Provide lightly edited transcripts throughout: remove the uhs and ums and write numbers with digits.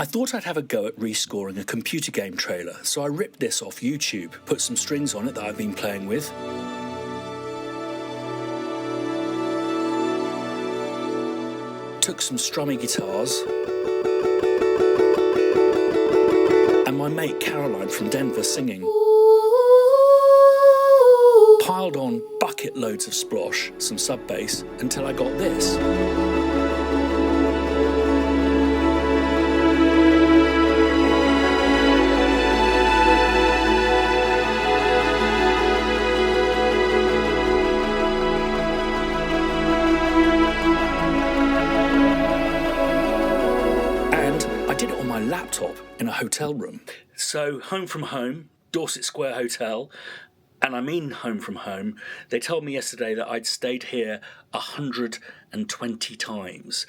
I thought I'd have a go at rescoring a computer game trailer, so I ripped this off YouTube, put some strings on it that I've been playing with. Took some strummy guitars, and my mate Caroline from Denver singing. Piled on bucket loads of splosh, some sub bass, until I got this. Laptop in a hotel room. So home from home, Dorset Square Hotel, and I mean home from home. They told me yesterday that I'd stayed here 120 times,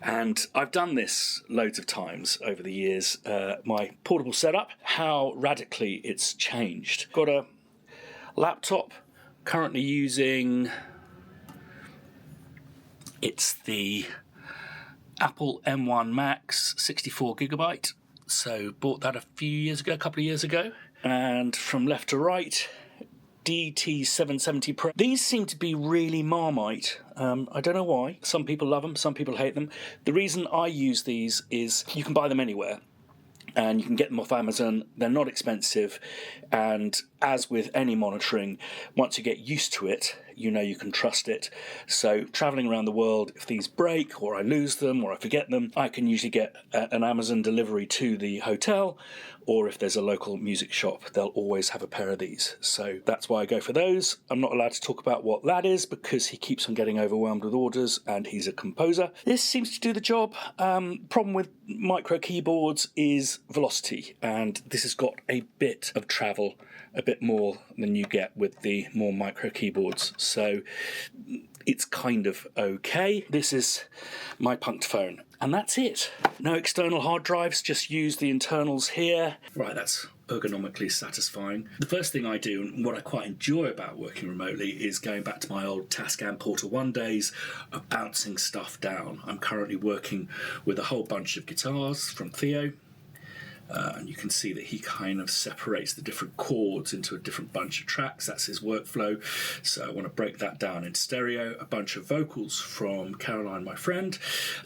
and I've done this loads of times over the years. My portable setup, how radically it's changed. Got a laptop currently using, it's the Apple M1 Max 64GB, so bought that a couple of years ago. And from left to right, DT770 Pro. These seem to be really Marmite. I don't know why. Some people love them, some people hate them. The reason I use these is you can buy them anywhere, and you can get them off Amazon. They're not expensive, and as with any monitoring, once you get used to it, you know you can trust it. So traveling around the world, if these break or I lose them or I forget them, I can usually get an Amazon delivery to the hotel, or if there's a local music shop, they'll always have a pair of these. So that's why I go for those. I'm not allowed to talk about what that is because he keeps on getting overwhelmed with orders and he's a composer. This seems to do the job. Problem with micro keyboards is velocity, and this has got a bit of travel, a bit more than you get with the more micro keyboards. So it's kind of okay. This is my punked phone, and that's it. No external hard drives, just use the internals here. Right, that's ergonomically satisfying. The first thing I do, and what I quite enjoy about working remotely, is going back to my old Tascam Portal 1 days of bouncing stuff down. I'm currently working with a whole bunch of guitars from Theo. And you can see that he kind of separates the different chords into a different bunch of tracks. That's his workflow. So I want to break that down in stereo. A bunch of vocals from Caroline, my friend,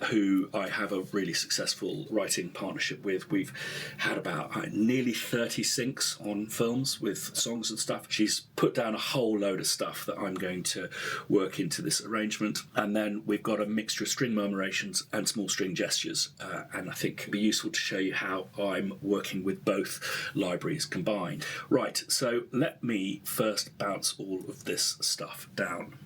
who I have a really successful writing partnership with. We've had about nearly 30 syncs on films with songs and stuff. She's put down a whole load of stuff that I'm going to work into this arrangement. And then we've got a mixture of string murmurations and small string gestures. And I think it'd be useful to show you how I'm working with both libraries combined. Right, so let me first bounce all of this stuff down.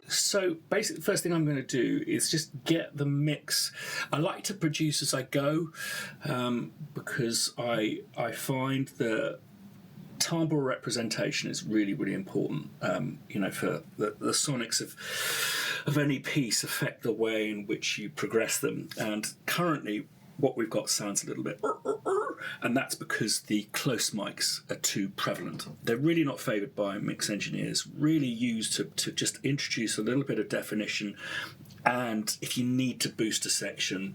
So basically the first thing I'm going to do is just get the mix. I like to produce as I go because I find that timbre representation is really, really important. For the sonics of any piece affect the way in which you progress them. And currently what we've got sounds a little bit, and that's because the close mics are too prevalent. They're really not favoured by mix engineers, really used to just introduce a little bit of definition, and if you need to boost a section,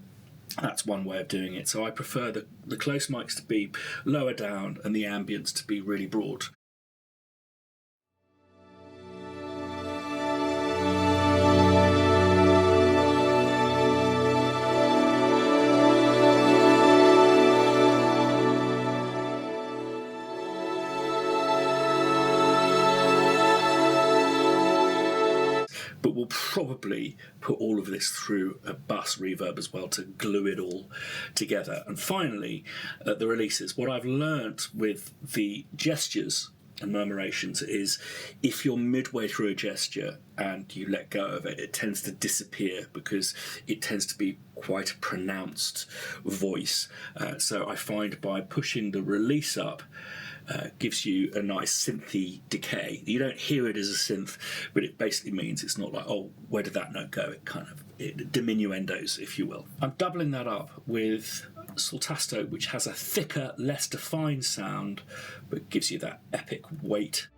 that's one way of doing it. So I prefer the close mics to be lower down and the ambience to be really broad. But we'll probably put all of this through a bus reverb as well to glue it all together. And finally, the releases. What I've learnt with the gestures and murmurations is if you're midway through a gesture and you let go of it, it tends to disappear because it tends to be quite a pronounced voice. So I find by pushing the release up, gives you a nice synthy decay. You don't hear it as a synth, but it basically means it's not like, oh, where did that note go? It diminuendos, if you will. I'm doubling that up with Saltasto, which has a thicker, less defined sound, but gives you that epic weight.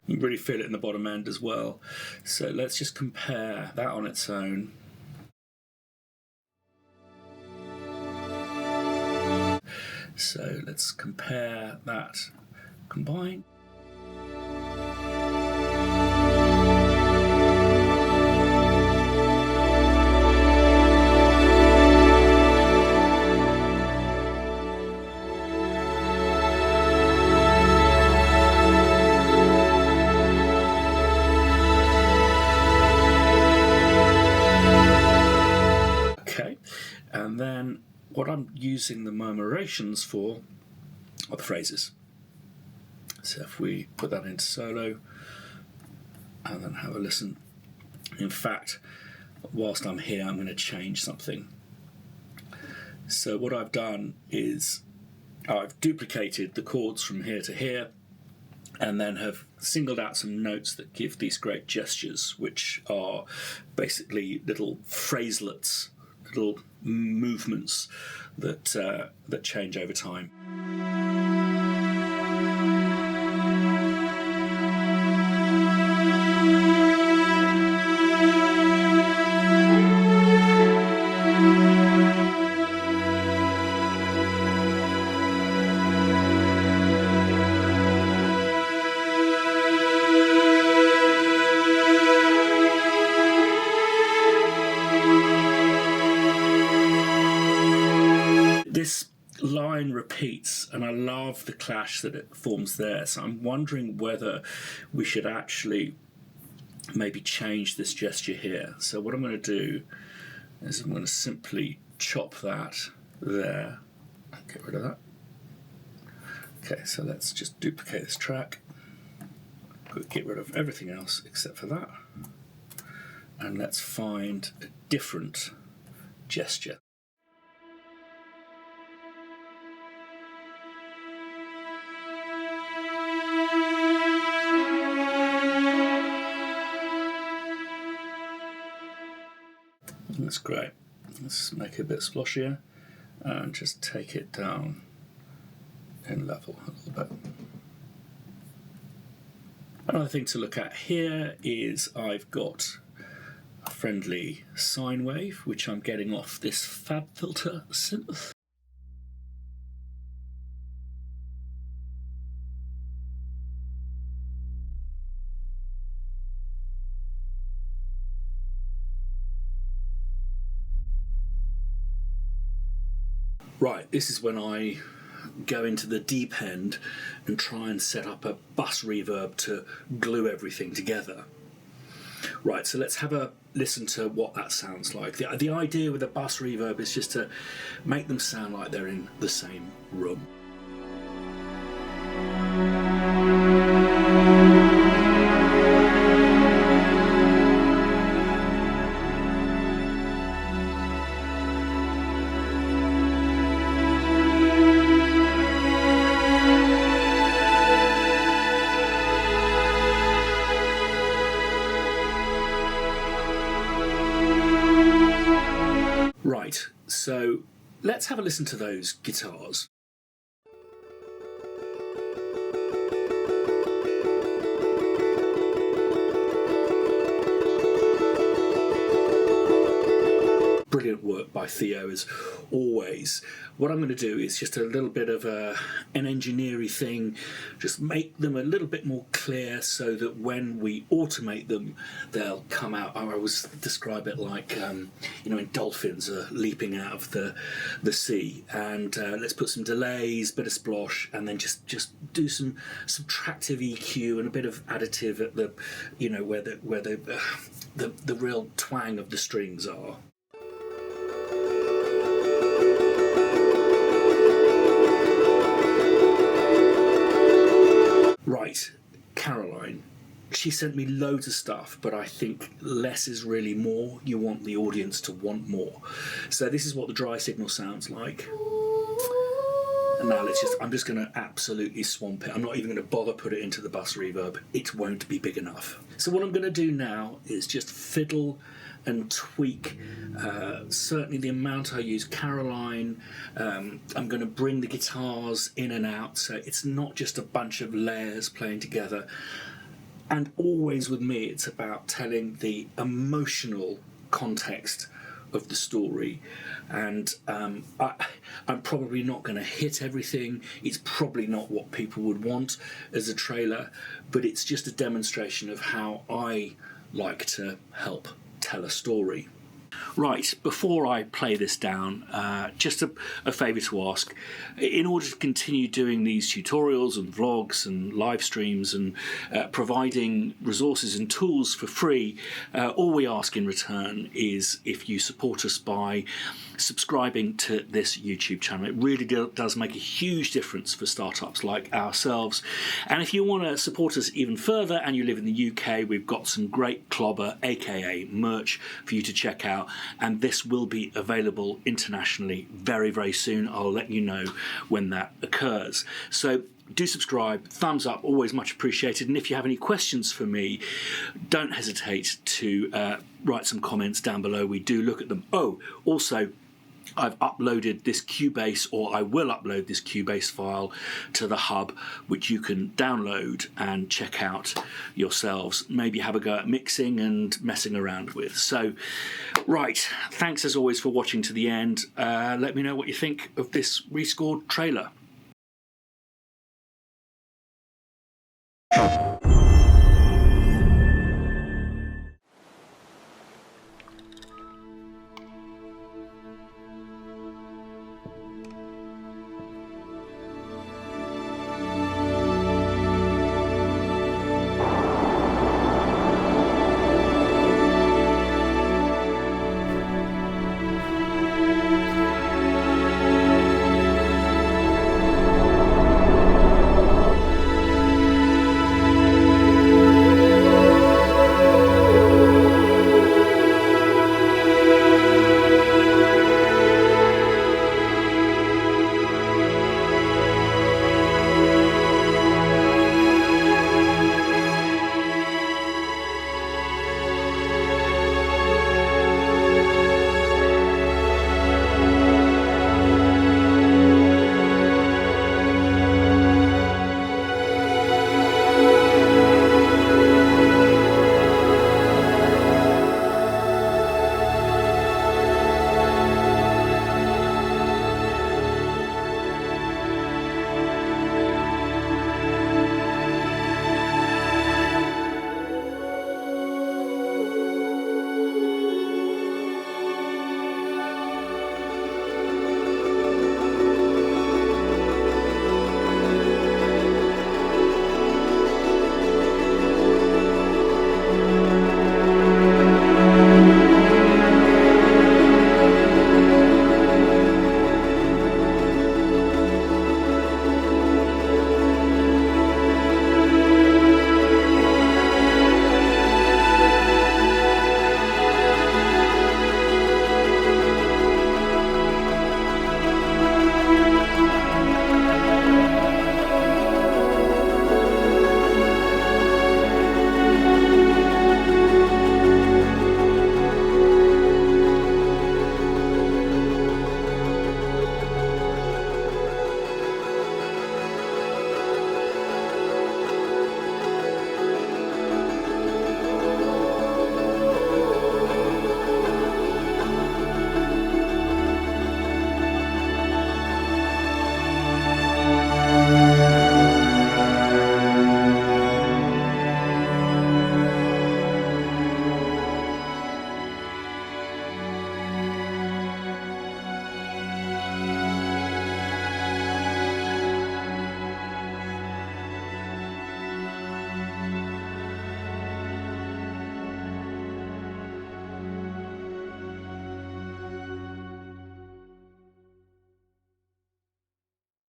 You really feel it in the bottom end as well. So let's just compare that on its own. So let's compare that combined. Okay, and then what I'm using the murmurations for are the phrases. So if we put that into solo and then have a listen. In fact, whilst I'm here, I'm going to change something. So what I've done is I've duplicated the chords from here to here and then have singled out some notes that give these great gestures, which are basically little phraselets, little movements that change over time. This line repeats, and I love the clash that it forms there. So I'm wondering whether we should actually maybe change this gesture here. So what I'm going to do is I'm going to simply chop that there. Get rid of that. Okay, so let's just duplicate this track. Get rid of everything else except for that. And let's find a different gesture. That's great. Let's make it a bit sploshier and just take it down in level a little bit. Another thing to look at here is I've got a friendly sine wave, which I'm getting off this Fab Filter synth. Right, this is when I go into the deep end and try and set up a bus reverb to glue everything together. Right, so let's have a listen to what that sounds like. The idea with a bus reverb is just to make them sound like they're in the same room. Right, so let's have a listen to those guitars. Brilliant work by Theo as always. What I'm going to do is just a little bit of an engineering thing, just make them a little bit more clear so that when we automate them, they'll come out. I always describe it like, when dolphins are leaping out of the sea. And let's put some delays, bit of splosh, and then just do some subtractive EQ and a bit of additive at the, where the real twang of the strings are. Caroline. She sent me loads of stuff, but I think less is really more. You want the audience to want more. So this is what the dry signal sounds like. And now I'm just going to absolutely swamp it. I'm not even going to bother put it into the bus reverb. It won't be big enough. So what I'm going to do now is just fiddle and tweak certainly the amount I use Caroline. I'm going to bring the guitars in and out, so it's not just a bunch of layers playing together. And always with me, it's about telling the emotional context of the story. And I'm probably not going to hit everything. It's probably not what people would want as a trailer, but it's just a demonstration of how I like to help tell a story. Right, before I play this down, just a favour to ask. In order to continue doing these tutorials and vlogs and live streams and providing resources and tools for free, all we ask in return is if you support us by subscribing to this YouTube channel. It really does make a huge difference for startups like ourselves. And if you want to support us even further and you live in the UK, we've got some great clobber, aka merch, for you to check out. And this will be available internationally very, very soon. I'll let you know when that occurs. So do subscribe, thumbs up, always much appreciated. And if you have any questions for me, don't hesitate to write some comments down below. We do look at them. Oh, also, I've uploaded this Cubase, or I will upload this Cubase file to the hub, which you can download and check out yourselves. Maybe have a go at mixing and messing around with. So, right, thanks as always for watching to the end. Let me know what you think of this rescored trailer.